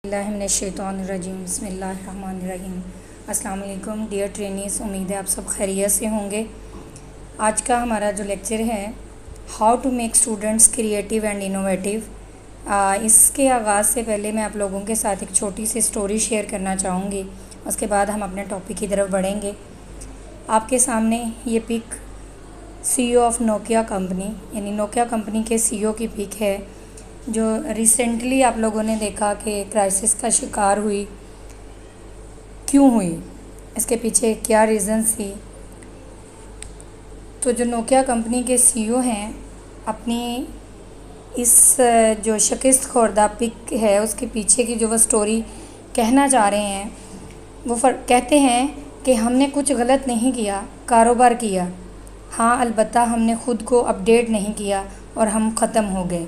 اللہ من الشیطان الرجیم بسم اللہ الرحمن الرحیم۔ السلام علیکم ڈیئر ٹرینیز، امید ہے آپ سب خیریت سے ہوں گے۔ آج کا ہمارا جو لیکچر ہے how to make students creative and innovative, اس کے آغاز سے پہلے میں آپ لوگوں کے ساتھ ایک چھوٹی سی سٹوری شیئر کرنا چاہوں گی، اس کے بعد ہم اپنے ٹاپک کی طرف بڑھیں گے۔ آپ کے سامنے یہ پک سی او آف نوکیا کمپنی یعنی نوکیا کمپنی کے سی او کی پک ہے، جو ریسنٹلی آپ لوگوں نے دیکھا کہ کرائسس کا شکار ہوئی۔ کیوں ہوئی؟ اس کے پیچھے کیا ریزنز تھی؟ تو جو نوکیا کمپنی کے سی او ہیں، اپنی اس جو شکست خوردہ پک ہے اس کے پیچھے کی جو وہ سٹوری کہنا چاہ رہے ہیں، وہ کہتے ہیں کہ ہم نے کچھ غلط نہیں کیا، کاروبار کیا، ہاں البتہ ہم نے خود کو اپڈیٹ نہیں کیا اور ہم ختم ہو گئے۔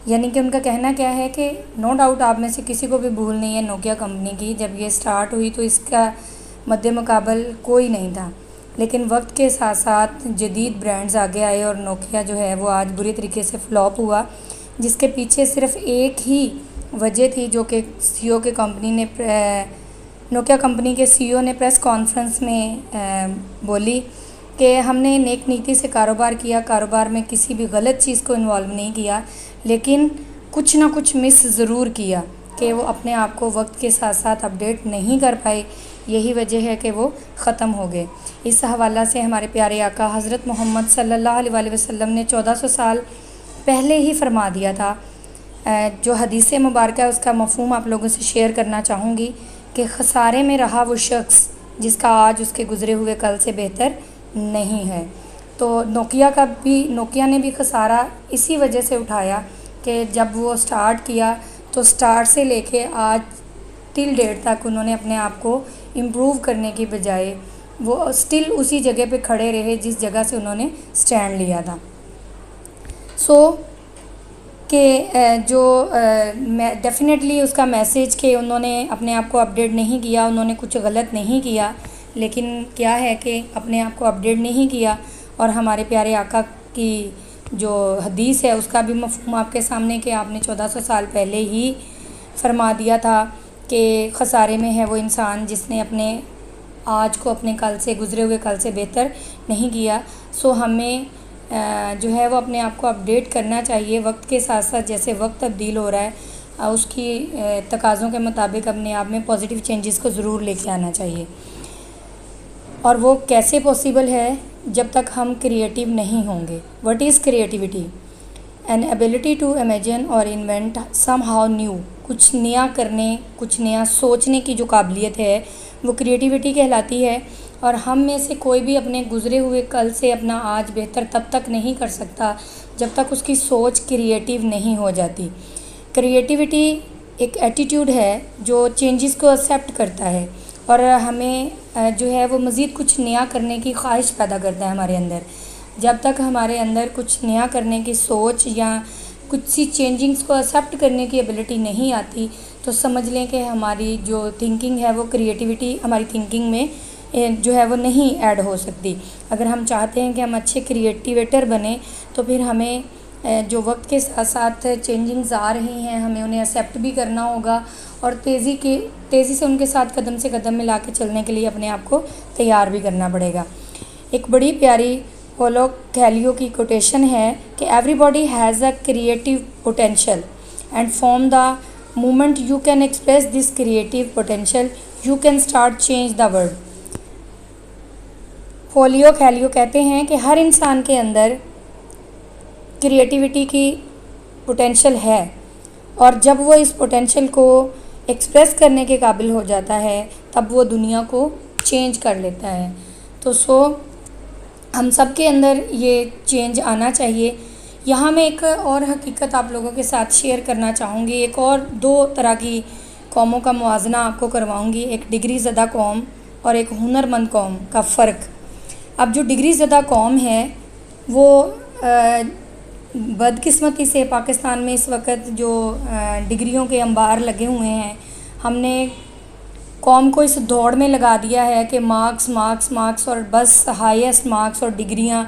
یعنی کہ ان کا کہنا کیا ہے کہ نو ڈاؤٹ آپ میں سے کسی کو بھی بھول نہیں ہے نوکیا کمپنی کی، جب یہ سٹارٹ ہوئی تو اس کا مد مقابل کوئی نہیں تھا، لیکن وقت کے ساتھ ساتھ جدید برانڈز آگے آئے اور نوکیا جو ہے وہ آج بری طریقے سے فلاپ ہوا، جس کے پیچھے صرف ایک ہی وجہ تھی جو کہ سی او کے کمپنی نے نوکیا کمپنی کے سی او نے پریس کانفرنس میں بولی کہ ہم نے نیک نیتی سے کاروبار کیا، کاروبار میں کسی بھی غلط چیز کو انوالو نہیں کیا، لیکن کچھ نہ کچھ مس ضرور کیا کہ وہ اپنے آپ کو وقت کے ساتھ ساتھ اپڈیٹ نہیں کر پائے، یہی وجہ ہے کہ وہ ختم ہو گئے۔ اس حوالہ سے ہمارے پیارے آقا حضرت محمد صلی اللہ علیہ وسلم نے 1400 سال پہلے ہی فرما دیا تھا۔ جو حدیث مبارکہ ہے اس کا مفہوم آپ لوگوں سے شیئر کرنا چاہوں گی کہ خسارے میں رہا وہ شخص جس کا آج اس کے گزرے ہوئے کل سے بہتر نہیں ہے۔ تو نوکیا نے بھی خسارہ اسی وجہ سے اٹھایا کہ جب وہ سٹارٹ کیا تو سٹارٹ سے لے کے آج ٹل ڈیٹ تک انہوں نے اپنے آپ کو امپروو کرنے کی بجائے وہ سٹل اسی جگہ پہ کھڑے رہے جس جگہ سے انہوں نے سٹینڈ لیا تھا۔ کہ جو ڈیفینیٹلی اس کا میسیج کہ انہوں نے اپنے آپ کو اپڈیٹ نہیں کیا، انہوں نے کچھ غلط نہیں کیا، لیکن کیا ہے کہ اپنے آپ کو اپڈیٹ نہیں کیا، اور ہمارے پیارے آقا کی جو حدیث ہے اس کا بھی مفہوم آپ کے سامنے کہ آپ نے 1400 سال پہلے ہی فرما دیا تھا کہ خسارے میں ہے وہ انسان جس نے اپنے آج کو اپنے کل سے گزرے ہوئے کل سے بہتر نہیں کیا۔ ہمیں جو ہے وہ اپنے آپ کو اپڈیٹ کرنا چاہیے وقت کے ساتھ ساتھ، جیسے وقت تبدیل ہو رہا ہے اس کی تقاضوں کے مطابق اپنے آپ میں پازیٹیو چینجز کو ضرور لے کے آنا چاہیے۔ اور وہ کیسے پاسیبل ہے؟ جب تک ہم کریٹیو نہیں ہوں گے۔ What is creativity? An ability to imagine اور انوینٹ سم ہاؤ نیو، کچھ نیا کرنے، کچھ نیا سوچنے کی جو قابلیت ہے وہ کریٹیوٹی کہلاتی ہے۔ اور ہم میں سے کوئی بھی اپنے گزرے ہوئے کل سے اپنا آج بہتر تب تک نہیں کر سکتا جب تک اس کی سوچ کریٹیو نہیں ہو جاتی۔ کریٹیوٹی ایک ایٹیٹیوڈ ہے جو چینجز کو ایکسیپٹ کرتا ہے اور ہمیں جو ہے وہ مزید کچھ نیا کرنے کی خواہش پیدا کرتا ہے ہمارے اندر۔ جب تک ہمارے اندر کچھ نیا کرنے کی سوچ یا کچھ سی چینجنگز کو ایکسیپٹ کرنے کی ایبلٹی نہیں آتی تو سمجھ لیں کہ ہماری جو تھنکنگ ہے وہ کریٹیوٹی ہماری تھنکنگ میں جو ہے وہ نہیں ایڈ ہو سکتی۔ اگر ہم چاہتے ہیں کہ ہم اچھے کریٹیویٹر بنیں تو پھر ہمیں جو وقت کے ساتھ ساتھ چینجنگز آ رہی ہیں ہمیں انہیں ایکسیپٹ بھی کرنا ہوگا اور تیزی سے ان کے ساتھ قدم سے قدم ملا کے چلنے کے لیے اپنے آپ کو تیار بھی کرنا پڑے گا۔ ایک بڑی پیاری پولو کویلو کی کوٹیشن ہے کہ everybody has a creative potential and from the moment you can express this creative potential you can start change the world. Paulo Coelho کہتے ہیں کہ ہر انسان کے اندر کریٹیوٹی کی پوٹینشیل ہے، اور جب وہ اس پوٹینشیل کو ایکسپریس کرنے کے قابل ہو جاتا ہے تب وہ دنیا کو چینج کر لیتا ہے۔ تو ہم سب کے اندر یہ چینج آنا چاہیے۔ یہاں میں ایک اور حقیقت آپ لوگوں کے ساتھ شیئر کرنا چاہوں گی، ایک اور دو طرح کی قوموں کا موازنہ آپ کو کرواؤں گی، ایک ڈگری زدہ قوم اور ایک ہنرمند قوم کا فرق۔ اب جو ڈگری زدہ قوم ہے وہ بدقسمتی سے پاکستان میں اس وقت جو ڈگریوں کے انبار لگے ہوئے ہیں، ہم نے قوم کو اس دوڑ میں لگا دیا ہے کہ مارکس مارکس مارکس اور بس ہائیسٹ مارکس اور ڈگریاں،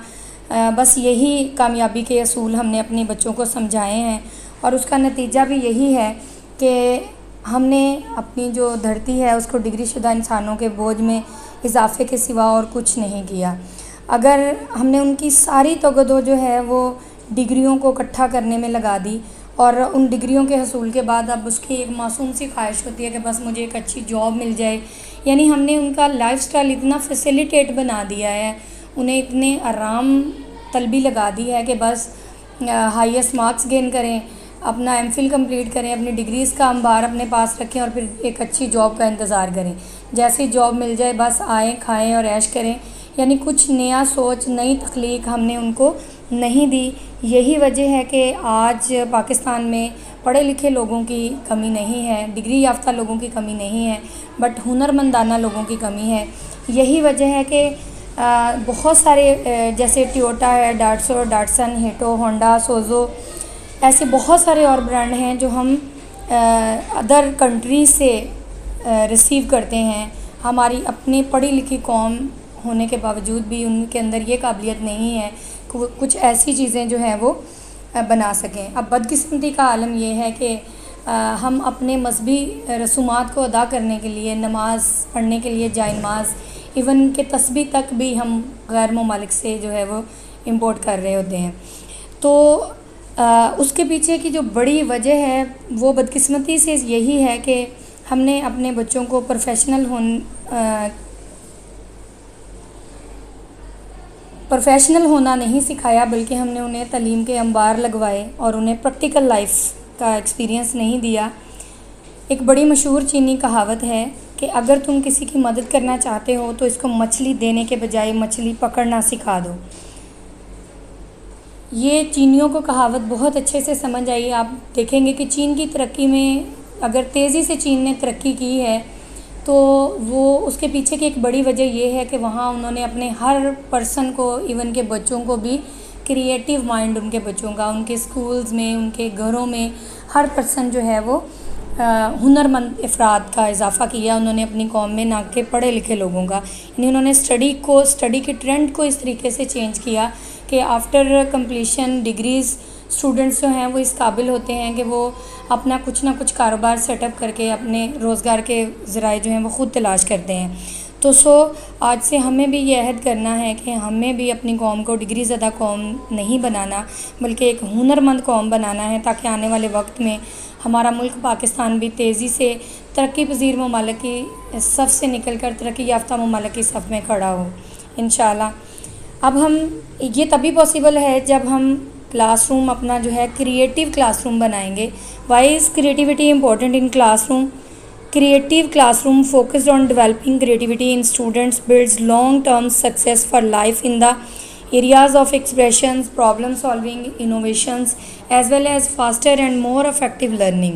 بس یہی کامیابی کے اصول ہم نے اپنے بچوں کو سمجھائے ہیں، اور اس کا نتیجہ بھی یہی ہے کہ ہم نے اپنی جو دھرتی ہے اس کو ڈگری شدہ انسانوں کے بوجھ میں اضافے کے سوا اور کچھ نہیں کیا۔ اگر ہم نے ان کی ساری توجہ جو ہے وہ ڈگریوں کو اکٹھا کرنے میں لگا دی، اور ان ڈگریوں کے حصول کے بعد اب اس کی ایک معصوم سی خواہش ہوتی ہے کہ بس مجھے ایک اچھی جاب مل جائے، یعنی ہم نے ان کا لائف سٹائل اتنا فیسیلیٹیٹ بنا دیا ہے، انہیں اتنے آرام طلبی لگا دی ہے کہ بس ہائیسٹ مارکس گین کریں، اپنا ایم فل کمپلیٹ کریں، اپنی ڈگریز کا انبار اپنے پاس رکھیں اور پھر ایک اچھی جاب کا انتظار کریں، جیسی جاب مل جائے بس آئیں کھائیں اور عیش کریں، یعنی کچھ نیا سوچ نئی تخلیق ہم نے ان کو نہیں دی۔ یہی وجہ ہے کہ آج پاکستان میں پڑھے لکھے لوگوں کی کمی نہیں ہے، ڈگری یافتہ لوگوں کی کمی نہیں ہے، بٹ ہنرمندانہ لوگوں کی کمی ہے۔ یہی وجہ ہے کہ بہت سارے جیسے ٹیوٹا ہے، ڈاٹسو، ڈاٹسن، ہیٹو، ہونڈا، سوزو، ایسے بہت سارے اور برانڈ ہیں جو ہم ادر کنٹریز سے ریسیو کرتے ہیں۔ ہماری اپنی پڑھی لکھی قوم ہونے کے باوجود بھی ان کے اندر یہ قابلیت نہیں ہے کہ کچھ ایسی چیزیں جو ہیں وہ بنا سکیں۔ اب بدقسمتی کا عالم یہ ہے کہ ہم اپنے مذہبی رسومات کو ادا کرنے کے لیے، نماز پڑھنے کے لیے جائے نماز، ایون کہ تسبیح تک بھی ہم غیر ممالک سے جو ہے وہ امپورٹ کر رہے ہوتے ہیں۔ تو اس کے پیچھے کی جو بڑی وجہ ہے وہ بدقسمتی سے یہی ہے کہ ہم نے اپنے بچوں کو پروفیشنل ہونا نہیں سکھایا، بلکہ ہم نے انہیں تعلیم کے انبار لگوائے اور انہیں پریکٹیکل لائف کا ایکسپیرینس نہیں دیا۔ ایک بڑی مشہور چینی کہاوت ہے کہ اگر تم کسی کی مدد کرنا چاہتے ہو تو اس کو مچھلی دینے کے بجائے مچھلی پکڑنا سکھا دو۔ یہ چینیوں کو کہاوت بہت اچھے سے سمجھ آئی۔ آپ دیکھیں گے کہ چین کی ترقی میں اگر تیزی سے چین نے ترقی کی ہے تو وہ اس کے پیچھے کی ایک بڑی وجہ یہ ہے کہ وہاں انہوں نے اپنے ہر پرسن کو، ایون کے بچوں کو بھی کریٹیو مائنڈ ان کے بچوں کا، ان کے سکولز میں، ان کے گھروں میں ہر پرسن جو ہے وہ ہنرمند افراد کا اضافہ کیا انہوں نے اپنی قوم میں، نہ کہ پڑھے لکھے لوگوں کا۔ یعنی انہوں نے اسٹڈی کے ٹرینڈ کو اس طریقے سے چینج کیا کہ آفٹر کمپلیشن ڈگریز اسٹوڈنٹس جو ہیں وہ اس قابل ہوتے ہیں کہ وہ اپنا کچھ نہ کچھ کاروبار سیٹ اپ کر کے اپنے روزگار کے ذرائع جو ہیں وہ خود تلاش کرتے ہیں۔ تو آج سے ہمیں بھی یہ عہد کرنا ہے کہ ہمیں بھی اپنی قوم کو ڈگری زدہ قوم نہیں بنانا، بلکہ ایک ہنرمند قوم بنانا ہے، تاکہ آنے والے وقت میں ہمارا ملک پاکستان بھی تیزی سے ترقی پذیر ممالک کی صف سے نکل کر ترقی یافتہ ممالک کی صف میں کھڑا ہو انشاءاللہ۔ اب ہم یہ تبھی پاسبل ہے جب ہم کلاس روم اپنا جو ہے کریٹیو کلاس روم بنائیں گے۔ Why is creativity important in classroom? Creative classroom focused on developing creativity in students builds long-term success for life in the areas of expressions, problem solving, innovations, as well as faster and more effective learning.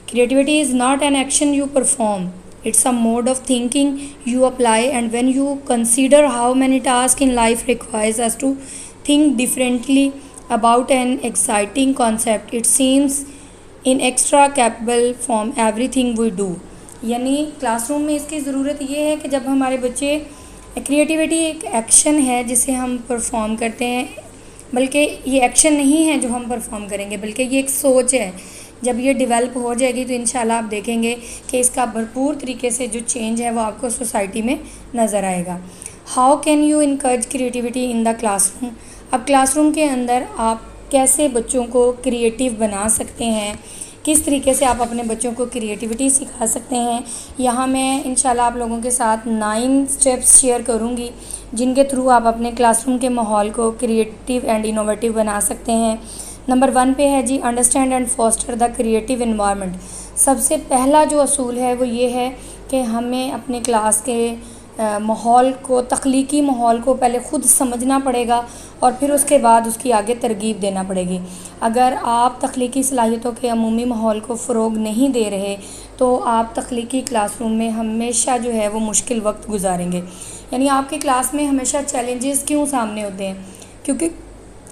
Creativity is not an action you perform. It's a mode of thinking you apply, and when you consider how many tasks in life requires us to think differently about an exciting concept, it seems inextricable from everything we do. یعنی class room میں اس کی ضرورت یہ ہے کہ جب ہمارے بچے، کریٹیوٹی ایک ایکشن ہے جسے ہم پرفارم کرتے ہیں، بلکہ یہ ایکشن نہیں ہے جو ہم پرفارم کریں گے، بلکہ یہ ایک سوچ ہے۔ جب یہ ڈیولپ ہو جائے گی تو انشاءاللہ آپ دیکھیں گے کہ اس کا بھرپور طریقے سے جو چینج ہے وہ آپ کو سوسائٹی میں نظر آئے گا۔ How can you encourage creativity in the classroom? اب کلاس روم کے اندر آپ کیسے بچوں کو کریٹیو بنا سکتے ہیں، کس طریقے سے آپ اپنے بچوں کو کریٹیوٹی سکھا سکتے ہیں، یہاں میں انشاءاللہ آپ لوگوں کے ساتھ 9 سٹیپس شیئر کروں گی جن کے تھرو آپ اپنے کلاس روم کے ماحول کو کریٹیو اینڈ انوویٹیو بنا سکتے ہیں۔ نمبر 1 پہ ہے جی understand and foster the creative environment. سب سے پہلا جو اصول ہے وہ یہ ہے کہ ہمیں اپنے کلاس کے ماحول کو، تخلیقی ماحول کو پہلے خود سمجھنا پڑے گا اور پھر اس کے بعد اس کی آگے ترغیب دینا پڑے گی۔ اگر آپ تخلیقی صلاحیتوں کے عمومی ماحول کو فروغ نہیں دے رہے تو آپ تخلیقی کلاس روم میں ہمیشہ جو ہے وہ مشکل وقت گزاریں گے۔ یعنی آپ کے کلاس میں ہمیشہ چیلنجز کیوں سامنے ہوتے ہیں؟ کیونکہ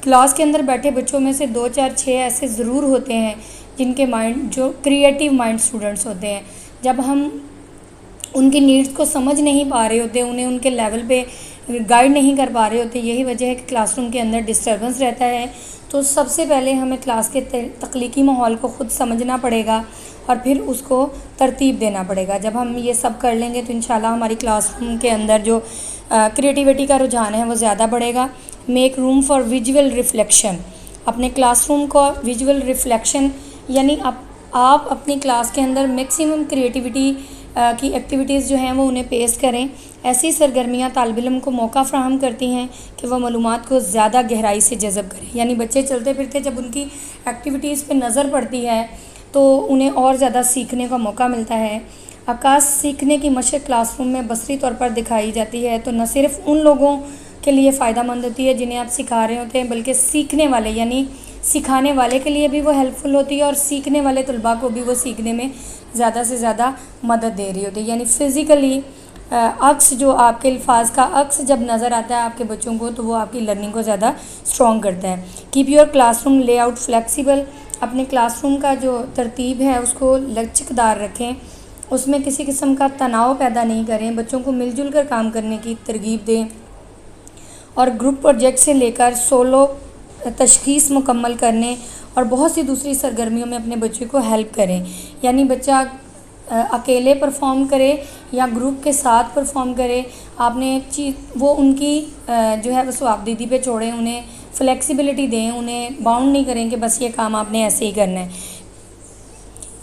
کلاس کے اندر بیٹھے بچوں میں سے 2 4 6 ایسے ضرور ہوتے ہیں جن کے مائنڈ، جو کریٹیو مائنڈ اسٹوڈنٹس ہوتے ہیں۔ جب ہم ان کی نیڈز کو سمجھ نہیں پا رہے ہوتے، انہیں ان کے لیول پہ گائیڈ نہیں کر پا رہے ہوتے. یہی وجہ ہے کہ کلاس روم کے اندر ڈسٹربنس رہتا ہے. تو سب سے پہلے ہمیں کلاس کے تخلیقی ماحول کو خود سمجھنا پڑے گا اور پھر اس کو ترتیب دینا پڑے گا. جب ہم یہ سب کر لیں گے تو انشاءاللہ ہماری کلاس روم کے اندر جو کریٹیوٹی کا رجحان ہے وہ زیادہ بڑھے گا. Make room for visual reflection. اپنے کلاس روم کو ویژول ریفلیکشن یعنی آپ اپنی کلاس کے اندر میکسیمم کریٹیوٹی کی ایکٹیویٹیز جو ہیں وہ انہیں پیش کریں. ایسی سرگرمیاں طالب علم کو موقع فراہم کرتی ہیں کہ وہ معلومات کو زیادہ گہرائی سے جذب کریں. یعنی بچے چلتے پھرتے جب ان کی ایکٹیویٹیز پہ نظر پڑتی ہے تو انہیں اور زیادہ سیکھنے کا موقع ملتا ہے. عکاس سیکھنے کی مشق کلاس روم میں بصری طور پر دکھائی جاتی ہے تو نہ صرف ان لوگوں کے لیے فائدہ مند ہوتی ہے جنہیں آپ سکھا رہے ہوتے ہیں، بلکہ سیکھنے والے یعنی سکھانے والے کے لیے بھی وہ ہیلپ فل ہوتی ہے اور سیکھنے والے طلباء کو بھی وہ سیکھنے میں زیادہ سے زیادہ مدد دے رہی ہوتی ہے. یعنی فزیکلی عکس جو آپ کے الفاظ کا عکس جب نظر آتا ہے آپ کے بچوں کو تو وہ آپ کی لرننگ کو زیادہ اسٹرانگ کرتا ہے. Keep your class room lay out flexible. اپنے کلاس روم کا جو ترتیب ہے اس کو لچکدار رکھیں. اس میں کسی قسم کا تناؤ پیدا نہیں کریں. بچوں کو مل جل کر کام کرنے کی ترغیب دیں اور گروپ پروجیکٹ سے لے کر سولو تشخیص مکمل کرنے اور بہت سی دوسری سرگرمیوں میں اپنے بچے کو ہیلپ کریں. یعنی بچہ اکیلے پرفارم کرے یا گروپ کے ساتھ پرفارم کرے، آپ نے ایک چیز وہ ان کی جو ہے وہ ثوابدیدی پہ چھوڑیں، انہیں فلیکسیبلٹی دیں، انہیں باؤنڈ نہیں کریں کہ بس یہ کام آپ نے ایسے ہی کرنا ہے.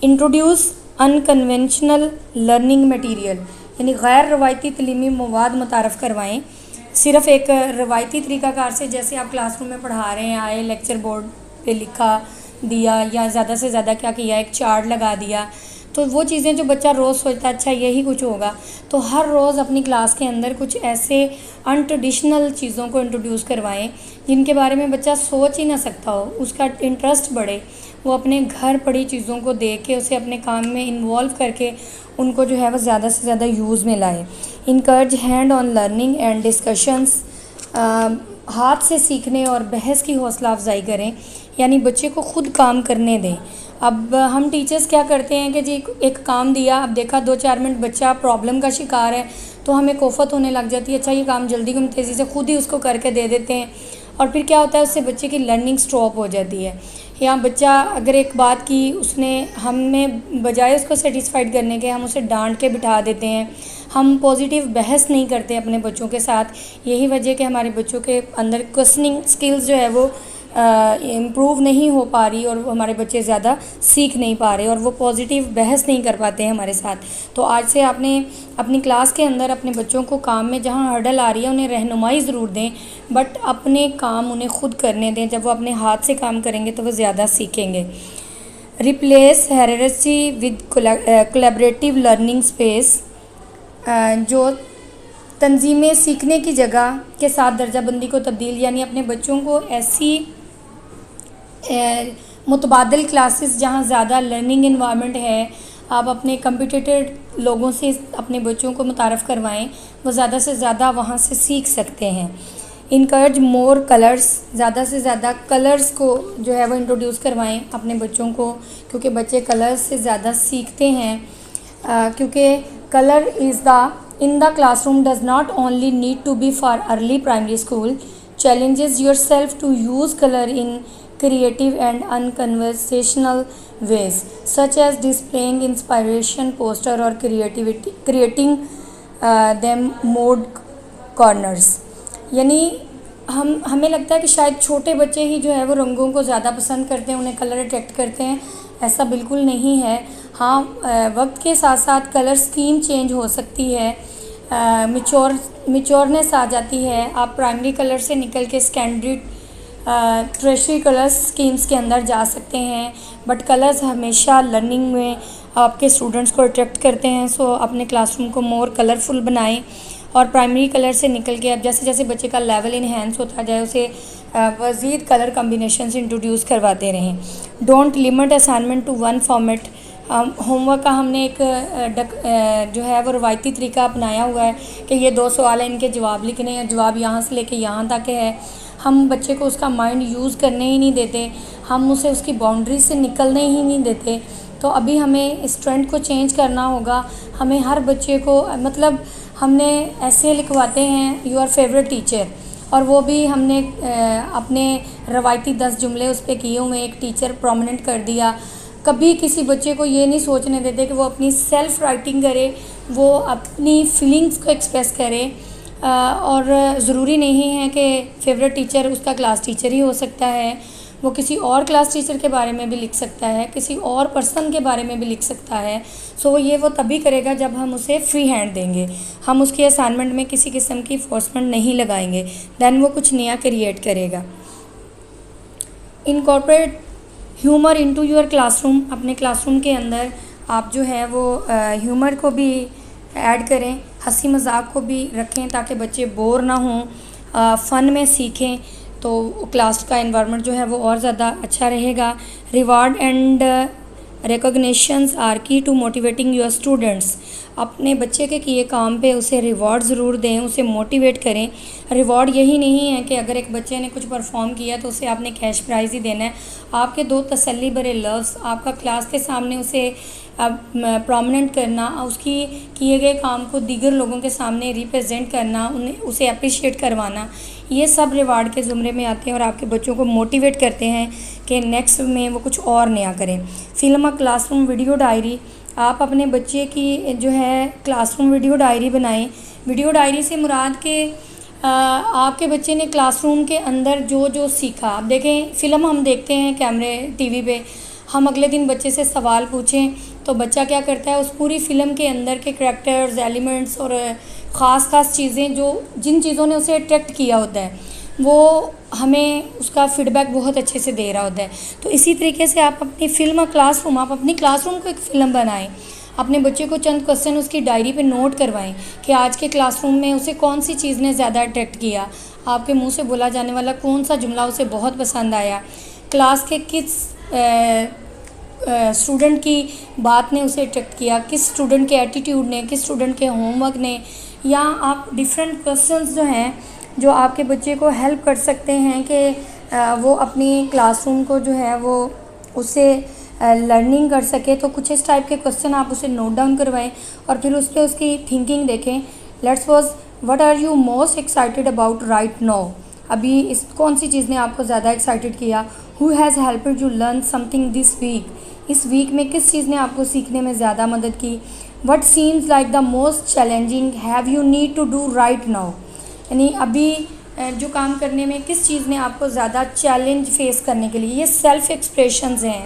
Introduce unconventional learning material. یعنی غیر روایتی تعلیمی مواد متعارف کروائیں. صرف ایک روایتی طریقہ کار سے جیسے آپ کلاس روم میں پڑھا رہے ہیں، آئے لیکچر بورڈ پہ لکھا دیا یا زیادہ سے زیادہ کیا کیا ایک چارٹ لگا دیا، تو وہ چیزیں جو بچہ روز سوچتا ہے اچھا یہی کچھ ہوگا. تو ہر روز اپنی کلاس کے اندر کچھ ایسے ان ٹریڈیشنل چیزوں کو انٹروڈیوس کروائیں جن کے بارے میں بچہ سوچ ہی نہ سکتا ہو، اس کا انٹرسٹ بڑھے، وہ اپنے گھر پڑھی چیزوں کو دیکھ کے اسے اپنے کام میں انوالو کر کے ان کو جو ہے وہ زیادہ سے زیادہ یوز میں لائے. Encourage hand on learning and discussions. ہاتھ سے سیکھنے اور بحث کی حوصلہ افزائی کریں. یعنی بچے کو خود کام کرنے دیں. اب ہم ٹیچرز کیا کرتے ہیں کہ جی ایک کام دیا، اب دیکھا 2-4 منٹ بچہ پرابلم کا شکار ہے تو ہمیں کوفت ہونے لگ جاتی ہے، اچھا یہ کام جلدی ہم تیزی سے خود ہی اس کو کر کے دے دیتے ہیں اور پھر کیا ہوتا ہے اس سے بچے کی لرننگ سٹاپ ہو جاتی ہے. یا بچہ اگر ایک بات کی اس نے ہمیں بجائے اس کو سیٹسفائیڈ کرنے کے ہم اسے ڈانٹ کے بٹھا دیتے ہیں، ہم پازیٹیو بحث نہیں کرتے اپنے بچوں کے ساتھ. یہی وجہ کہ ہمارے بچوں کے اندر کوسچننگ سکلز جو ہے وہ امپروو نہیں ہو پا رہی اور ہمارے بچے زیادہ سیکھ نہیں پا رہے اور وہ پازیٹیو بحث نہیں کر پاتے ہیں ہمارے ساتھ. تو آج سے آپ نے اپنی کلاس کے اندر اپنے بچوں کو کام میں جہاں ہرڈل آ رہی ہے انہیں رہنمائی ضرور دیں، بٹ اپنے کام انہیں خود کرنے دیں. جب وہ اپنے ہاتھ سے کام کریں گے تو وہ زیادہ سیکھیں گے. Replace hierarchy with collaborative learning space. جو تنظیم سیکھنے کی جگہ کے ساتھ درجہ بندی کو تبدیل، یعنی اپنے بچوں کو ایسی متبادل کلاسز جہاں زیادہ لرننگ انوائرمنٹ ہے، آپ اپنے کمپیٹیٹر لوگوں سے اپنے بچوں کو متعارف کروائیں، وہ زیادہ سے زیادہ وہاں سے سیکھ سکتے ہیں. Encourage more colours. زیادہ سے زیادہ کلرز کو جو ہے وہ انٹروڈیوس کروائیں اپنے بچوں کو، کیونکہ بچے کلرز سے زیادہ سیکھتے ہیں. کیونکہ colour is the in the classroom does not only need to be for early primary school. Challenges yourself to use color in creative and unconventional ways such as displaying inspiration poster or creating them mode corners. یعنی ہمیں لگتا ہے کہ شاید چھوٹے بچے ہی جو ہے وہ رنگوں کو زیادہ پسند کرتے ہیں، انہیں کلر اٹریکٹ کرتے ہیں. ایسا بالکل نہیں ہے. ہاں وقت کے ساتھ ساتھ کلر اسکیم چینج ہو سکتی ہے، میچورنس آ جاتی ہے. آپ پرائمری کلر سے نکل کے سیکنڈری ٹریشری کلرز اسکیمز کے اندر جا سکتے ہیں، بٹ کلرز ہمیشہ لرننگ میں آپ کے اسٹوڈنٹس کو اٹریکٹ کرتے ہیں. سو اپنے کلاس روم کو مور کلرفل بنائیں اور پرائمری کلر سے نکل کے اب جیسے جیسے بچے کا لیول انہینس ہوتا جائے اسے مزید کلر کمبینیشنز انٹروڈیوس کرواتے رہیں. Don't limit assignment to one format. Homework کا ہم نے ایک جو ہے وہ روایتی طریقہ اپنایا ہوا ہے کہ یہ 2 سوال ہیں، ان کے جواب لکھنے ہیں، جواب یہاں سے لے کے یہاں تک ہے. ہم بچے کو اس کا مائنڈ یوز کرنے ہی نہیں دیتے، ہم اسے اس کی باؤنڈری سے نکلنے ہی نہیں دیتے. تو ابھی ہمیں اس ٹرینڈ کو چینج کرنا ہوگا. ہمیں ہر بچے کو مطلب ہم نے ایسے لکھواتے ہیں یور فیوریٹ ٹیچر، اور وہ بھی ہم نے اپنے روایتی 10 جملے اس پہ کیے ہوئے، ایک ٹیچر پرومیننٹ کر دیا۔ کبھی کسی بچے کو یہ نہیں سوچنے دیتے کہ وہ اپنی سیلف رائٹنگ کرے، وہ اپنی فیلنگز کو ایکسپریس کرے، اور ضروری نہیں ہے کہ فیوریٹ ٹیچر اس کا کلاس ٹیچر ہی ہو سکتا ہے، وہ کسی اور کلاس ٹیچر کے بارے میں بھی لکھ سکتا ہے، کسی اور پرسن کے بارے میں بھی لکھ سکتا ہے۔ سو وہ تبھی کرے گا جب ہم اسے فری ہینڈ دیں گے، ہم اس کی اسائنمنٹ میں کسی قسم کی فورسمنٹ نہیں لگائیں گے، دین وہ کچھ نیا کریٹ کرے گا۔ Incorporate humour into your classroom, اپنے کلاس روم کے اندر آپ جو ہے وہ ہیومر کو بھی ایڈ کریں، ہنسی مذاق کو بھی رکھیں تاکہ بچے بور نہ ہوں، فن میں سیکھیں، تو کلاس کا انوائرمنٹ جو ہے وہ اور زیادہ اچھا رہے گا۔ ریوارڈ اینڈ ریکگنیشنز آر کی ٹو موٹیویٹنگ یور اسٹوڈنٹس، اپنے بچے کے کیے کام پہ اسے ریوارڈ ضرور دیں، اسے موٹیویٹ کریں۔ ریوارڈ یہی نہیں ہے کہ اگر ایک بچے نے کچھ پرفارم کیا تو اسے آپ نے کیش پرائز ہی دینا ہے، آپ کے 2 تسلی بھرے لفظ، آپ کا کلاس کے سامنے اسے پرومیننٹ کرنا، اس کی کیے گئے کام کو دیگر لوگوں کے سامنے ریپرزینٹ کرنا، اسے اپریشیٹ کروانا، یہ سب ریوارڈ کے زمرے میں آتے ہیں اور آپ کے بچوں کو موٹیویٹ کرتے ہیں کہ نیکسٹ میں وہ کچھ اور نیا کریں۔ Film class room video diary, آپ اپنے بچے کی جو ہے کلاس روم ویڈیو ڈائری بنائیں۔ ویڈیو ڈائری سے مراد کہ آپ کے بچے نے کلاس روم کے اندر جو جو سیکھا، آپ دیکھیں فلم ہم دیکھتے ہیں کیمرے ٹی وی پہ، ہم اگلے دن بچے سے سوال پوچھیں تو بچہ کیا کرتا ہے، اس پوری فلم کے اندر کے کریکٹرز، ایلیمنٹس اور خاص چیزیں جن چیزوں نے اسے اٹریکٹ کیا ہوتا ہے وہ ہمیں اس کا فیڈ بیک بہت اچھے سے دے رہا ہوتا ہے۔ تو اسی طریقے سے آپ اپنی فلم کلاس روم، آپ اپنی کلاس روم کو ایک فلم بنائیں، اپنے بچے کو چند کوسچن اس کی ڈائری پہ نوٹ کروائیں کہ آج کے کلاس روم میں اسے کون سی چیز نے زیادہ اٹریکٹ کیا، آپ کے منہ سے بولا جانے والا کون سا جملہ اسے بہت پسند آیا، کلاس کے کس اسٹوڈنٹ کی بات نے اسے اٹریکٹ کیا، کس اسٹوڈنٹ کے ایٹیٹیوڈ نے، کس اسٹوڈنٹ کے ہوم ورک نے، یا آپ ڈیفرنٹ کوسچنز جو ہیں جو آپ کے بچے کو ہیلپ کر سکتے ہیں کہ وہ اپنی کلاس روم کو جو ہے وہ اس سے لرننگ کر سکے، تو کچھ اس ٹائپ کے کوسچن آپ اسے نوٹ ڈاؤن کروائیں اور پھر اس پہ اس کی تھنکنگ دیکھیں۔ Let's suppose what are you most excited about right now, ابھی کون سی چیز نے آپ کو زیادہ ایکسائٹیڈ کیا۔ Who has helped you learn something this week, اس ویک میں کس چیز نے آپ کو سیکھنے میں زیادہ مدد کی۔ What seems like the most challenging have you need to do right now, یعنی ابھی جو کام کرنے میں کس چیز نے آپ کو زیادہ چیلنج فیس کرنے کے لیے، یہ سیلف ایکسپریشنز ہیں۔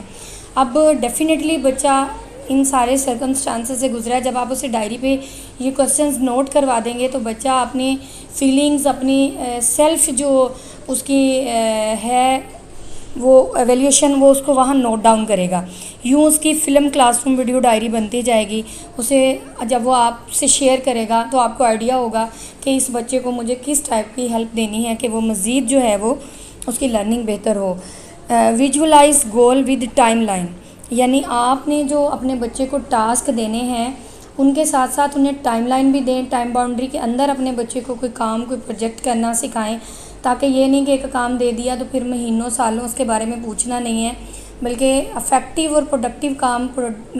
اب ڈیفینیٹلی بچہ ان سارے سرکمسٹانسز سے گزرا ہے، جب آپ اسے ڈائری پہ یہ کوسچنز نوٹ کروا دیں گے تو بچہ اپنی فیلنگز، اپنی سیلف جو اس کی ہے وہ ایویلیوشن، وہ اس کو وہاں نوٹ ڈاؤن کرے گا۔ یوں اس کی film class room video diary بنتی جائے گی، اسے جب وہ آپ سے شیئر کرے گا تو آپ کو آئیڈیا ہوگا کہ اس بچے کو مجھے کس ٹائپ کی ہیلپ دینی ہے کہ وہ مزید جو ہے وہ اس کی لرننگ بہتر ہو۔ Visualise goal with timeline, یعنی آپ نے جو اپنے بچے کو ٹاسک دینے ہیں ان کے ساتھ ساتھ انہیں ٹائم لائن بھی دیں، ٹائم باؤنڈری کے اندر اپنے بچے کو کوئی کام، کوئی پروجیکٹ کرنا سکھائیں، تاکہ یہ نہیں کہ ایک کام دے دیا تو پھر مہینوں سالوں اس کے بارے میں پوچھنا نہیں ہے، بلکہ افیکٹیو اور پروڈکٹیو کام،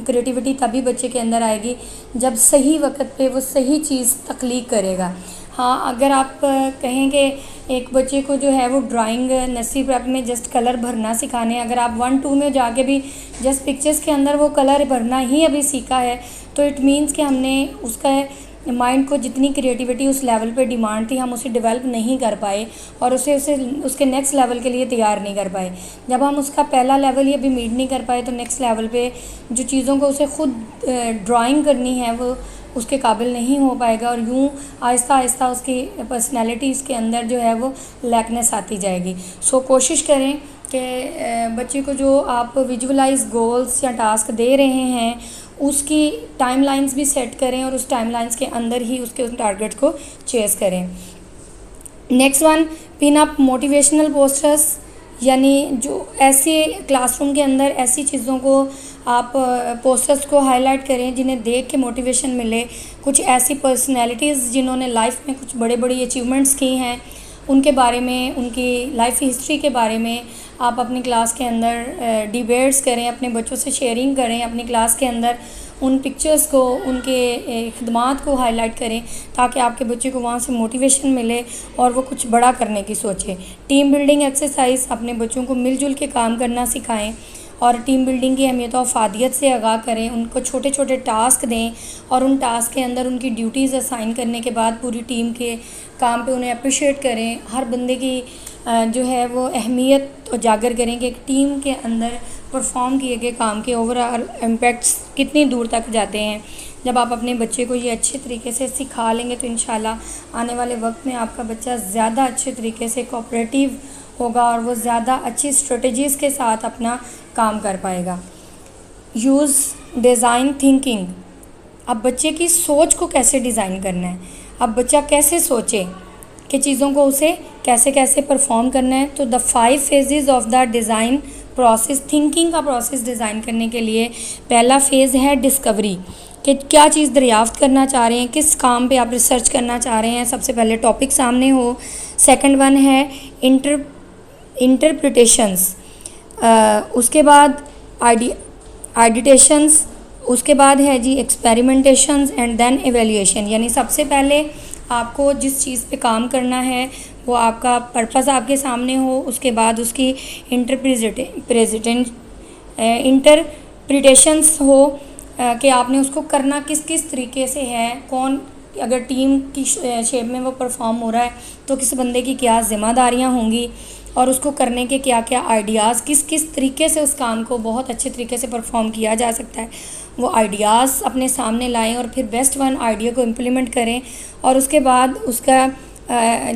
کریٹیوٹی تبھی بچے کے اندر آئے گی جب صحیح وقت پہ وہ صحیح چیز تخلیق کرے گا۔ ہاں، اگر آپ کہیں کہ ایک بچے کو جو ہے وہ ڈرائنگ نرسری پریپ میں جسٹ کلر بھرنا سکھانے، اگر آپ 1-2 میں جا کے بھی جسٹ پکچرز کے اندر وہ کلر بھرنا ہی ابھی سیکھا ہے تو اٹ مینس کہ ہم نے اس کا مائنڈ کو جتنی کریٹیوٹی اس لیول پہ ڈیمانڈ تھی ہم اسے ڈیولپ نہیں کر پائے اور اسے اس کے نیکسٹ لیول کے لیے تیار نہیں کر پائے۔ جب ہم اس کا پہلا لیول ہی ابھی میٹ نہیں کر پائے تو نیکسٹ لیول پہ جو چیزوں کو اسے خود ڈرائنگ کرنی ہے وہ اس کے قابل نہیں ہو پائے گا، اور یوں آہستہ آہستہ اس کی پرسنالٹی اس کے اندر جو ہے وہ لیکنیس آتی جائے گی۔ سو کوشش کریں کہ بچے کو جو آپ ویژولائز گولز یا ٹاسک دے رہے ہیں اس کی ٹائم لائنز بھی سیٹ کریں اور اس ٹائم لائنز کے اندر ہی اس کے ٹارگٹ کو چیز کریں۔ نیکسٹ ون، پن اپ موٹیویشنل پوسٹرز، یعنی جو ایسے کلاس روم کے اندر ایسی چیزوں کو آپ پوسٹرز کو ہائی لائٹ کریں جنہیں دیکھ کے موٹیویشن ملے، کچھ ایسی پرسنالٹیز جنہوں نے لائف میں کچھ بڑی اچیومنٹس کی ہیں ان کے بارے میں، ان کی لائف ہسٹری کے بارے میں آپ اپنی کلاس کے اندر ڈیبیٹس کریں، اپنے بچوں سے شیئرنگ کریں اپنی کلاس کے اندر، ان پکچرز کو، ان کے خدمات کو ہائی لائٹ کریں تاکہ آپ کے بچے کو وہاں سے موٹیویشن ملے اور وہ کچھ بڑا کرنے کی سوچے۔ ٹیم بلڈنگ ایکسرسائز، اپنے بچوں کو مل جل کے کام کرنا سکھائیں اور ٹیم بلڈنگ کی اہمیت و افادیت سے آگاہ کریں، ان کو چھوٹے چھوٹے ٹاسک دیں اور ان ٹاسک کے اندر ان کی ڈیوٹیز اسائن کرنے کے بعد پوری ٹیم کے کام پہ انہیں اپریشیٹ کریں، ہر بندے کی جو ہے وہ اہمیت اجاگر کریں کہ ایک ٹیم کے اندر پرفارم کیے گئے کام کے اوور آل امپیکٹس کتنی دور تک جاتے ہیں۔ جب آپ اپنے بچے کو یہ اچھے طریقے سے سکھا لیں گے تو انشاءاللہ آنے والے وقت میں آپ کا بچہ زیادہ اچھے طریقے سے کوآپریٹیو ہوگا اور وہ زیادہ اچھی اسٹریٹجیز کے ساتھ اپنا کام کر پائے گا۔ یوز ڈیزائن تھنکنگ، اب بچے کی سوچ کو کیسے ڈیزائن کرنا ہے، اب بچہ کیسے سوچے کہ چیزوں کو اسے کیسے کیسے پرفارم کرنا ہے۔ تو دا 5 phases of the design process, thinking کا پروسیس ڈیزائن کرنے کے لیے پہلا فیز ہے ڈسکوری، کہ کیا چیز دریافت کرنا چاہ رہے ہیں، کس کام پہ آپ ریسرچ کرنا چاہ رہے ہیں، سب سے پہلے ٹاپک سامنے ہو۔ سیکنڈ ون ہے انٹرپریٹیشنز، اس کے بعد آئیڈیٹیشنز، اس کے بعد ہے جی ایکسپیریمنٹیشنز اینڈ دین ایویلیویشن، یعنی سب سے پہلے آپ کو جس چیز پہ کام کرنا ہے وہ آپ کا پرپز آپ کے سامنے ہو، اس کے بعد اس کی انٹرپریٹیشنز ہو کہ آپ نے اس کو کرنا کس کس طریقے سے ہے، کون اگر ٹیم کی شیپ میں وہ پرفارم ہو رہا ہے تو کس بندے کی کیا ذمہ داریاں ہوں گی اور اس کو کرنے کے کیا کیا آئیڈیاز، کس کس طریقے سے اس کام کو بہت اچھے طریقے سے پرفارم کیا جا سکتا ہے، وہ آئیڈیاز اپنے سامنے لائیں اور پھر بیسٹ ون آئیڈیا کو امپلیمنٹ کریں اور اس کے بعد اس کا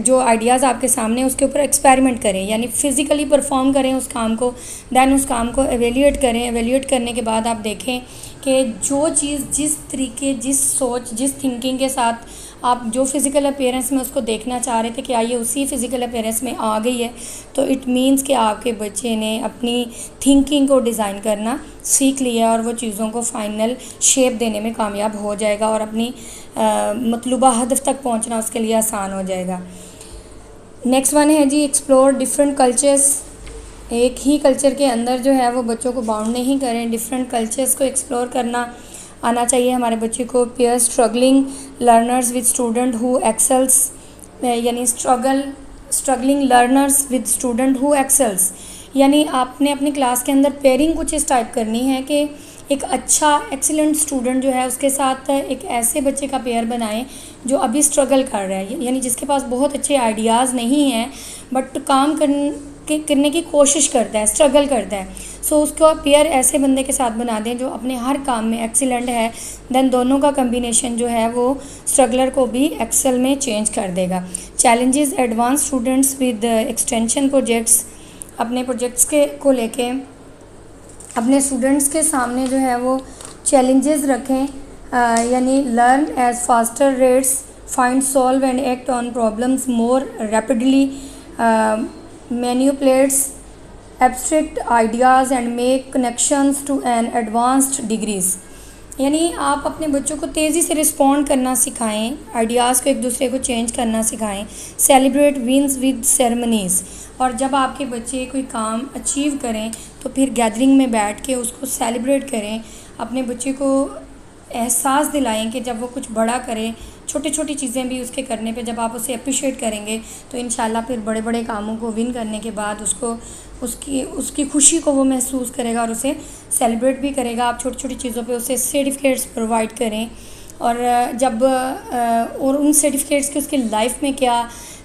جو آئیڈیاز آپ کے سامنے اس کے اوپر ایکسپیریمنٹ کریں، یعنی فزیکلی پرفارم کریں اس کام کو، دین اس کام کو ایویلیویٹ کریں۔ ایویلیویٹ کرنے کے بعد آپ دیکھیں کہ جو چیز جس طریقے، جس سوچ، جس تھنکنگ کے ساتھ آپ جو فزیکل اپیرنس میں اس کو دیکھنا چاہ رہے تھے کہ یہ اسی فزیکل اپیرنس میں آ گئی ہے، تو اٹ مینس کہ آپ کے بچے نے اپنی تھنکنگ کو ڈیزائن کرنا سیکھ لیا اور وہ چیزوں کو فائنل شیپ دینے میں کامیاب ہو جائے گا اور اپنی مطلوبہ ہدف تک پہنچنا اس کے لیے آسان ہو جائے گا۔ نیکسٹ ون ہے جی ایکسپلور ڈفرینٹ کلچرس، ایک ہی کلچر کے اندر جو ہے وہ بچوں کو باؤنڈ نہیں کریں، ڈفرینٹ کلچرس کو ایکسپلور کرنا آنا چاہیے ہمارے بچے کو۔ Pair struggling learners with student who excels, یعنی struggling learners with student who excels, یعنی آپ نے اپنی کلاس کے اندر پیئرنگ کچھ اس ٹائپ کرنی ہے کہ ایک اچھا ایکسیلنٹ اسٹوڈنٹ جو ہے اس کے ساتھ ایک ایسے بچے کا پیئر بنائیں جو ابھی اسٹرگل کر رہا ہے، یعنی جس کے پاس بہت اچھے آئیڈیاز نہیں ہیں بٹ کام کرنے کی کوشش کرتا ہے، اسٹرگل کرتا ہے، سو اس کو پیئر ایسے بندے کے ساتھ بنا دیں جو اپنے ہر کام میں ایکسیلنٹ ہے، دین دونوں کا کمبینیشن جو ہے وہ اسٹرگلر کو بھی ایکسل میں چینج کر دے گا۔ Challenges advance students with extension projects, اپنے پروجیکٹس کو لے کے اپنے اسٹوڈنٹس کے سامنے جو ہے وہ چیلنجز رکھیں، یعنی learn as faster rates, find solve and act on problems more rapidly, manipulates abstract ideas and make connections to an advanced degrees, یعنی آپ اپنے بچوں کو تیزی سے رسپونڈ کرنا سکھائیں، آئیڈیاز کو ایک دوسرے کو چینج کرنا سکھائیں۔ سیلیبریٹ ونز ود سیریمنیز، اور جب آپ کے بچے کوئی کام اچیو کریں تو پھر گیدرنگ میں بیٹھ کے اس کو سیلیبریٹ کریں، اپنے بچے کو احساس دلائیں کہ جب وہ کچھ بڑا کرے، چھوٹی چھوٹی چیزیں بھی اس کے کرنے پہ جب آپ اسے اپریشیٹ کریں گے تو انشاءاللہ پھر بڑے بڑے کاموں کو ون کرنے کے بعد اس کی خوشی کو وہ محسوس کرے گا اور اسے سیلیبریٹ بھی کرے گا۔ آپ چھوٹی چھوٹی چیزوں پہ اسے سرٹیفکیٹس پرووائڈ کریں اور اور ان سرٹیفکیٹس کی اس کی لائف میں کیا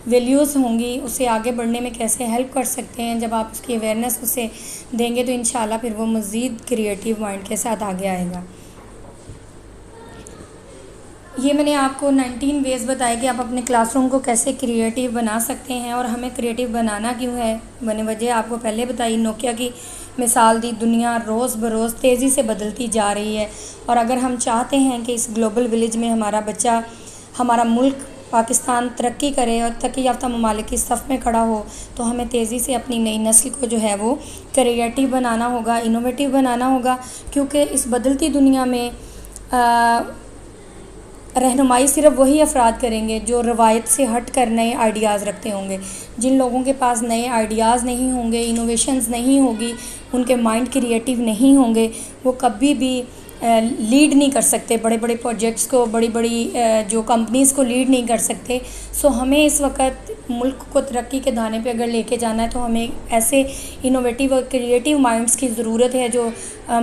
ویلیوز ہوں گی، اسے آگے بڑھنے میں کیسے ہیلپ کر سکتے ہیں، جب آپ اس کی اویئرنیس اسے دیں گے تو انشاءاللہ پھر وہ مزید کریٹیو مائنڈ کے ساتھ آگے آئے گا۔ یہ میں نے آپ کو 19 ویز بتائے کہ آپ اپنے کلاس روم کو کیسے کریٹیو بنا سکتے ہیں، اور ہمیں کریٹیو بنانا کیوں ہے، میں نے وجہ آپ کو پہلے بتائی، نوکیا کی مثال دی، دنیا روز بروز تیزی سے بدلتی جا رہی ہے، اور اگر ہم چاہتے ہیں کہ اس گلوبل ولیج میں ہمارا بچہ، ہمارا ملک پاکستان ترقی کرے اور ترقی یافتہ ممالک کی صف میں کھڑا ہو، تو ہمیں تیزی سے اپنی نئی نسل کو جو ہے وہ کریٹیو بنانا ہوگا، انوویٹیو بنانا ہوگا، کیونکہ اس بدلتی دنیا میں رہنمائی صرف وہی افراد کریں گے جو روایت سے ہٹ کر نئے آئیڈیاز رکھتے ہوں گے۔ جن لوگوں کے پاس نئے آئیڈیاز نہیں ہوں گے، انوویشنز نہیں ہوگی، ان کے مائنڈ کریٹیو نہیں ہوں گے، وہ کبھی بھی لیڈ نہیں کر سکتے، بڑے بڑے پروجیکٹس کو، بڑی بڑی جو کمپنیز کو لیڈ نہیں کر سکتے. سو ہمیں اس وقت ملک کو ترقی کے دانے پہ اگر لے کے جانا ہے تو ہمیں ایسے انوویٹیو اور کریٹیو مائنڈس کی ضرورت ہے جو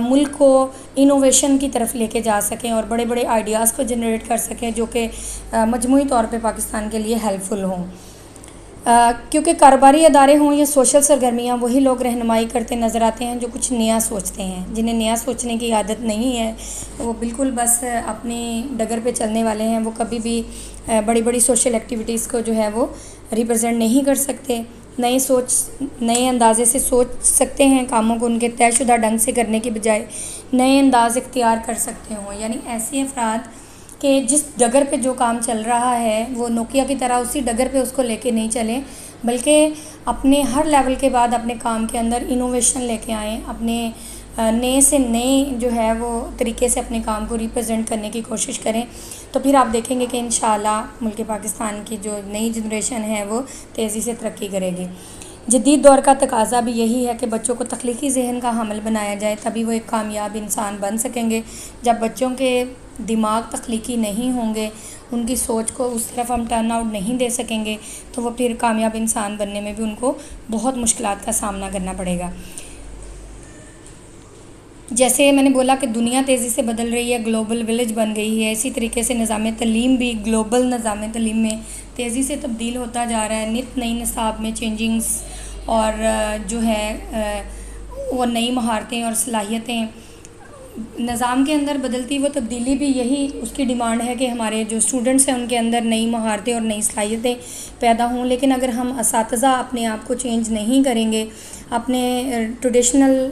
ملک کو انوویشن کی طرف لے کے جا سکیں اور بڑے بڑے آئیڈیاز کو جنریٹ کر سکیں جو کہ مجموعی طور پہ پاکستان کے لیے ہیلپ فل ہوں. کیونکہ کاروباری ادارے ہوں یا سوشل سرگرمیاں، وہی لوگ رہنمائی کرتے نظر آتے ہیں جو کچھ نیا سوچتے ہیں. جنہیں نیا سوچنے کی عادت نہیں ہے وہ بالکل بس اپنی ڈگر پہ چلنے والے ہیں. وہ کبھی بھی بڑی بڑی سوشل ایکٹیویٹیز کو جو ہے وہ ریپرزینٹ نہیں کر سکتے. نئے اندازے سے سوچ سکتے ہیں، کاموں کو ان کے طے شدہ ڈھنگ سے کرنے کی بجائے نئے انداز اختیار کر سکتے ہوں. یعنی ایسے افراد کہ جس ڈگر پہ جو کام چل رہا ہے وہ نوکیا کی طرح اسی ڈگر پہ اس کو لے کے نہیں چلیں، بلکہ اپنے ہر لیول کے بعد اپنے کام کے اندر انوویشن لے کے آئیں، اپنے نئے سے نئے جو ہے وہ طریقے سے اپنے کام کو ریپرزینٹ کرنے کی کوشش کریں. تو پھر آپ دیکھیں گے کہ انشاءاللہ ملک پاکستان کی جو نئی جنریشن ہے وہ تیزی سے ترقی کرے گی. جدید دور کا تقاضا بھی یہی ہے کہ بچوں کو تخلیقی ذہن کا حامل بنایا جائے، تبھی وہ ایک کامیاب انسان بن سکیں گے. جب بچوں کے دماغ تخلیقی نہیں ہوں گے، ان کی سوچ کو اس طرف ہم ٹرن آؤٹ نہیں دے سکیں گے، تو وہ پھر کامیاب انسان بننے میں بھی ان کو بہت مشکلات کا سامنا کرنا پڑے گا. جیسے میں نے بولا کہ دنیا تیزی سے بدل رہی ہے، گلوبل ولیج بن گئی ہے، اسی طریقے سے نظام تعلیم بھی گلوبل نظام تعلیم میں تیزی سے تبدیل ہوتا جا رہا ہے. نت نئی نصاب میں چینجنگز اور جو ہے وہ نئی مہارتیں اور صلاحیتیں، نظام کے اندر بدلتی وہ تبدیلی بھی یہی اس کی ڈیمانڈ ہے کہ ہمارے جو اسٹوڈنٹس ہیں ان کے اندر نئی مہارتیں اور نئی صلاحیتیں پیدا ہوں. لیکن اگر ہم اساتذہ اپنے آپ کو چینج نہیں کریں گے، اپنے ٹریڈیشنل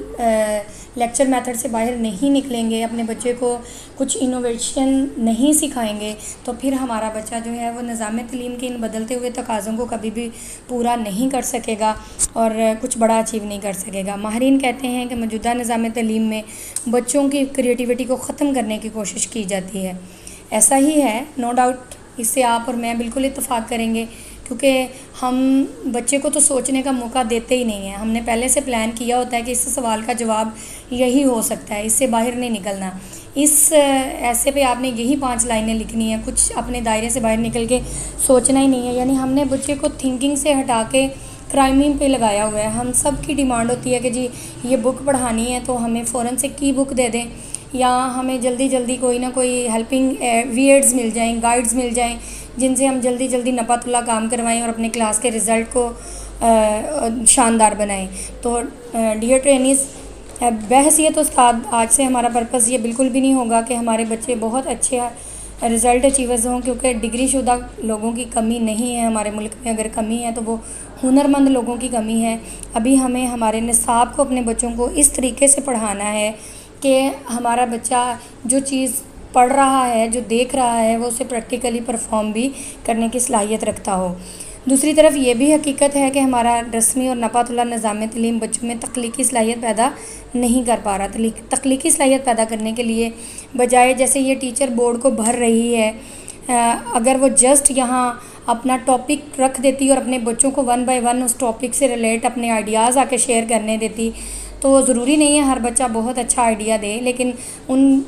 لیکچر میتھڈ سے باہر نہیں نکلیں گے، اپنے بچے کو کچھ انوویشن نہیں سکھائیں گے، تو پھر ہمارا بچہ جو ہے وہ نظام تعلیم کے ان بدلتے ہوئے تقاضوں کو کبھی بھی پورا نہیں کر سکے گا اور کچھ بڑا اچیو نہیں کر سکے گا. ماہرین کہتے ہیں کہ موجودہ نظام تعلیم میں بچوں کی کریٹیوٹی کو ختم کرنے کی کوشش کی جاتی ہے. ایسا ہی ہے، نو ڈاؤٹ، اس سے آپ اور میں بالکل اتفاق کریں گے، کیونکہ ہم بچے کو تو سوچنے کا موقع دیتے ہی نہیں ہیں. ہم نے پہلے سے پلان کیا ہوتا ہے کہ اس سوال کا جواب یہی ہو سکتا ہے، اس سے باہر نہیں نکلنا. اس ایسے پہ آپ نے یہی 5 لائنیں لکھنی ہیں، کچھ اپنے دائرے سے باہر نکل کے سوچنا ہی نہیں ہے. یعنی ہم نے بچے کو تھنکنگ سے ہٹا کے کرائمنگ پہ لگایا ہوا ہے. ہم سب کی ڈیمانڈ ہوتی ہے کہ جی یہ بک پڑھانی ہے تو ہمیں فوراً سے کی بک دے دیں، یا ہمیں جلدی جلدی کوئی نہ کوئی ہیلپنگ ویئرڈز مل جائیں، گائیڈز مل جائیں جن سے ہم جلدی جلدی نپا تلا کام کروائیں اور اپنے کلاس کے رزلٹ کو شاندار بنائیں. تو ڈیئر ٹرینیز، بحیثیت استاد آج سے ہمارا پرپس یہ بالکل بھی نہیں ہوگا کہ ہمارے بچے بہت اچھے رزلٹ اچیورز ہوں، کیونکہ ڈگری شدہ لوگوں کی کمی نہیں ہے ہمارے ملک میں. اگر کمی ہے تو وہ ہنرمند لوگوں کی کمی ہے. ابھی ہمیں ہمارے نصاب کو اپنے بچوں کو اس طریقے سے پڑھانا ہے کہ ہمارا بچہ جو چیز پڑھ رہا ہے، جو دیکھ رہا ہے، وہ اسے پریکٹیکلی پرفارم بھی کرنے کی صلاحیت رکھتا ہو. دوسری طرف یہ بھی حقیقت ہے کہ ہمارا رسمی اور نپا تلا نظام تعلیم بچوں میں تخلیقی صلاحیت پیدا نہیں کر پا رہا. تخلیقی صلاحیت پیدا کرنے کے لیے بجائے جیسے یہ ٹیچر بورڈ کو بھر رہی ہے، اگر وہ جسٹ یہاں اپنا ٹاپک رکھ دیتی اور اپنے بچوں کو 1 بائی 1 اس ٹاپک سے ریلیٹ اپنے آئیڈیاز آ کے شیئر کرنے دیتی، تو ضروری نہیں ہے ہر بچہ بہت اچھا آئیڈیا دے، لیکن ان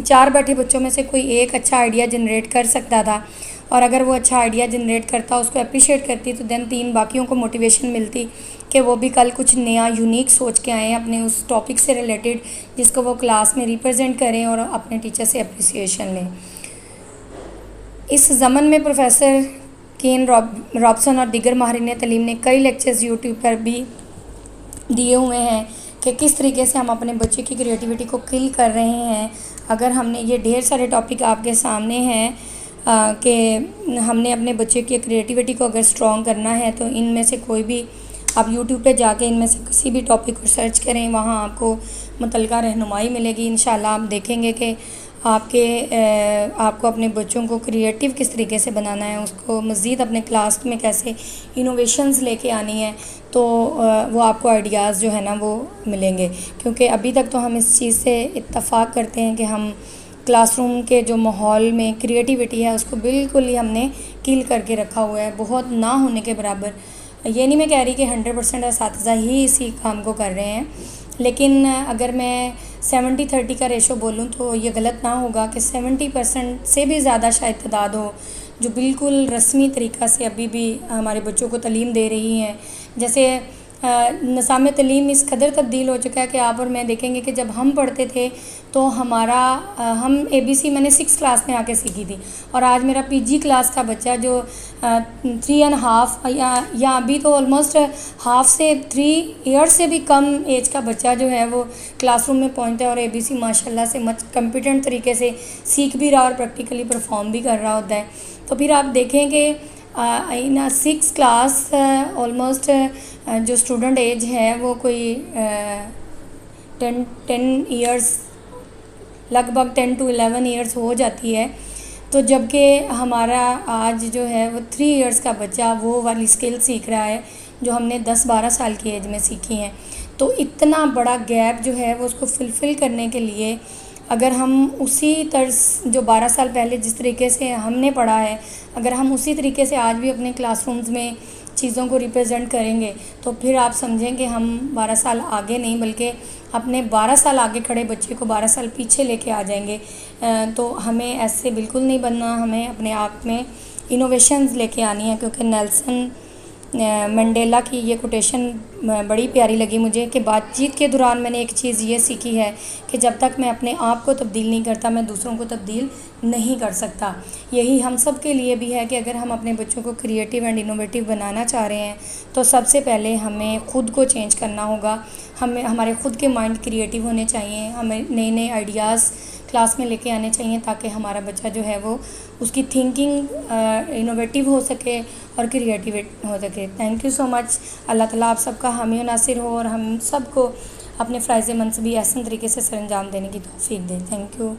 4 بیٹھے بچوں میں سے کوئی ایک اچھا آئیڈیا جنریٹ کر سکتا تھا. اور اگر وہ اچھا آئیڈیا جنریٹ کرتا، اس کو اپریشیٹ کرتی، تو دین 3 باقیوں کو موٹیویشن ملتی کہ وہ بھی کل کچھ نیا یونیک سوچ کے آئیں اپنے اس ٹاپک سے ریلیٹڈ، جس کو وہ کلاس میں ریپرزینٹ کریں اور اپنے ٹیچر سے اپریسیشن لیں. اس ضمن میں پروفیسر کین رابسن اور دیگر ماہرین تعلیم نے کئی لیکچرز یوٹیوب پر بھی دیے ہوئے ہیں کہ کس طریقے سے ہم اپنے بچے کی کریٹیوٹی کو کل کر رہے ہیں. اگر ہم نے یہ ڈھیر سارے ٹاپک آپ کے سامنے ہیں کہ ہم نے اپنے بچے کی کریٹیوٹی کو اگر اسٹرانگ کرنا ہے تو ان میں سے کوئی بھی آپ یوٹیوب پہ جا کے ان میں سے کسی بھی ٹاپک کو سرچ کریں، وہاں آپ کو متعلقہ رہنمائی ملے گی. انشاءاللہ آپ دیکھیں گے کہ آپ کو اپنے بچوں کو کریٹیو کس طریقے سے بنانا ہے، اس کو مزید اپنے کلاس میں کیسے انوویشنز لے کے آنی ہے، تو وہ آپ کو آئیڈیاز جو ہے نا وہ ملیں گے. کیونکہ ابھی تک تو ہم اس چیز سے اتفاق کرتے ہیں کہ ہم کلاس روم کے جو ماحول میں کریٹیوٹی ہے اس کو بالکل ہی ہم نے کل کر کے رکھا ہوا ہے، بہت نہ ہونے کے برابر. یہ نہیں میں کہہ رہی کہ 100% اساتذہ ہی اسی کام کو کر رہے ہیں، لیکن اگر میں 70-30 کا ریشو بولوں تو یہ غلط نہ ہوگا کہ 70% سے بھی زیادہ شاید تعداد ہو جو بالکل رسمی طریقہ سے ابھی بھی ہمارے بچوں کو تعلیم دے رہی ہیں. جیسے نظام تعلیم اس قدر تبدیل ہو چکا ہے کہ آپ اور میں دیکھیں گے کہ جب ہم پڑھتے تھے تو ہم ABC میں نے 6 کلاس میں آ کے سیکھی تھی، اور آج میرا PG کلاس کا بچہ جو 3.5 یا ابھی تو آلموسٹ ہاف سے 3 ایئر سے بھی کم ایج کا بچہ جو ہے وہ کلاس روم میں پہنچتا ہے اور ABC ماشاء اللہ سے کمپیٹنٹ طریقے سے سیکھ بھی رہا اور پریکٹیکلی پرفارم بھی کر رہا ہوتا ہے. تو پھر آپ دیکھیں کہ 6 کلاس آلموسٹ جو اسٹوڈنٹ ایج ہے وہ کوئی 10 ایئرس لگ بھگ 10 to 11 ایئرس ہو جاتی ہے. تو جب کہ ہمارا آج جو ہے وہ 3 ایئرس کا بچہ وہ والی سکل سیکھ رہا ہے جو ہم نے 10-12 سال کی ایج میں سیکھی ہیں. تو اتنا بڑا گیپ جو ہے وہ اس کو فلفل کرنے کے لیے اگر ہم اسی طرز جو 12 سال پہلے جس طریقے سے ہم نے پڑھا ہے اگر ہم اسی طریقے سے آج بھی اپنے کلاس رومز میں چیزوں کو ریپرزینٹ کریں گے تو پھر آپ سمجھیں کہ ہم 12 سال آگے نہیں بلکہ اپنے 12 سال آگے کھڑے بچے کو 12 سال پیچھے لے کے آ جائیں گے. تو ہمیں ایسے بالکل نہیں بننا، ہمیں اپنے آپ میں انوویشنز لے کے آنی ہے. کیونکہ نیلسن منڈیلا کی یہ کوٹیشن بڑی پیاری لگی مجھے کہ بات چیت کے دوران میں نے ایک چیز یہ سیکھی ہے کہ جب تک میں اپنے آپ کو تبدیل نہیں کرتا میں دوسروں کو تبدیل نہیں کر سکتا. یہی ہم سب کے لیے بھی ہے کہ اگر ہم اپنے بچوں کو کریٹیو اینڈ انوویٹیو بنانا چاہ رہے ہیں تو سب سے پہلے ہمیں خود کو چینج کرنا ہوگا. ہمارے خود کے مائنڈ کریٹیو ہونے چاہیے، ہمیں نئے آئیڈیاز کلاس میں لے کے آنے چاہیے تاکہ ہمارا بچہ جو ہے وہ اس کی تھنکنگ انوویٹیو ہو سکے اور کریٹیو ہو سکے. تھینک یو سو مچ. اللہ تعالیٰ آپ سب کا حامی و ناصر ہو اور ہم سب کو اپنے فرائض منصبی احسن طریقے سے سر انجام دینے کی توفیق دے. Thank you.